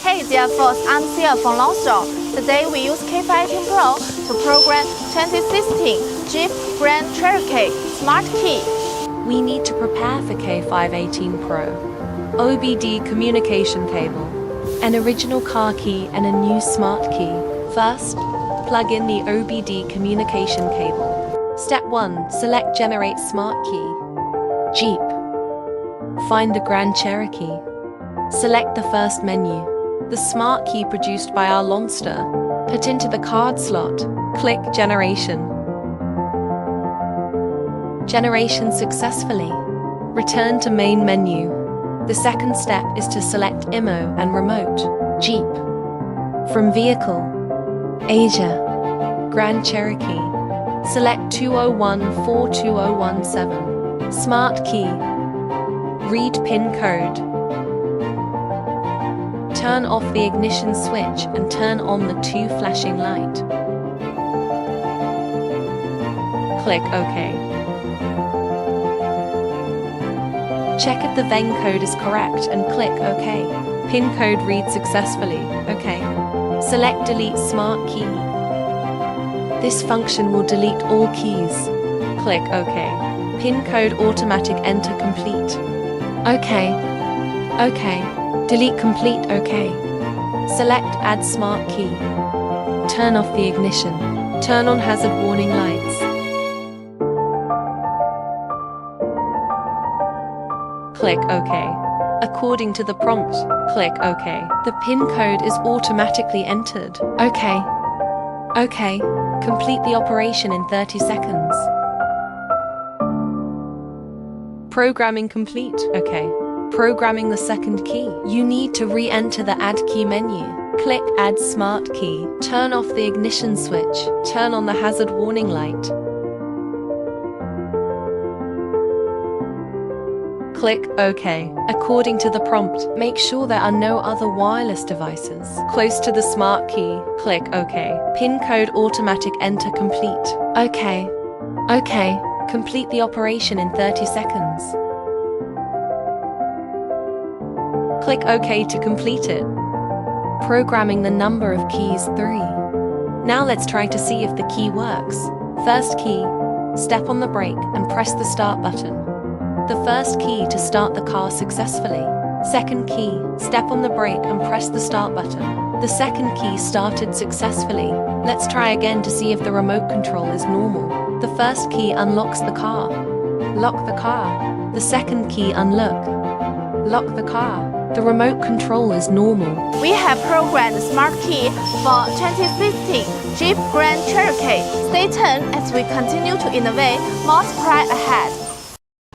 Hey dear folks, I'm Sia from Lonsdor. Today we use K518 Pro to program 2016 Jeep Grand Cherokee Smart Key. We need to prepare for K518 Pro. OBD communication cable, an original car key and a new smart key. First, plug in the OBD communication cable. Step 1. Select Generate Smart Key. Jeep. Find the Grand Cherokee. Select the first menu. The smart key produced by our Lonsdor. Put into the card slot. Click Generation. Generation successfully. Return to main menu. The second step is to select IMO and remote. Jeep. From Vehicle. Asia. Grand Cherokee. Select 201-42017. Smart key. Read PIN code. Turn off the ignition switch and turn on the 2 flashing light. Click OK. Check if the VIN code is correct and click OK. PIN code reads successfully. OK. Select Delete Smart Key. This function will delete all keys. Click OK. PIN code automatic enter complete. OK. OK. Delete complete. OK. Select Add Smart Key. Turn off the ignition. Turn on hazard warning lights. Click OK. According to the prompt, click OK. The PIN code is automatically entered. OK. OK. Complete the operation in 30 seconds. Programming complete. OK. Programming the second key. You need to re-enter the Add Key menu. Click Add Smart Key. Turn off the ignition switch. Turn on the hazard warning light. Click OK. According to the prompt, make sure there are no other wireless devices close to the smart key. Click OK. PIN code automatic enter complete. OK. OK. Complete the operation in 30 seconds. Click OK to complete it. Programming the number of keys 3. Now let's try to see if the key works. First key, step on the brake and press the start button. The first key to start the car successfully. Second key, step on the brake and press the start button. The second key started successfully. Let's try again to see if the remote control is normal. The first key unlocks the car. Lock the car. The second key unlock. Lock the car. The remote control is normal. We have programmed the smart key for 2016 Jeep Grand Cherokee. Stay tuned as we continue to innovate more surprise ahead.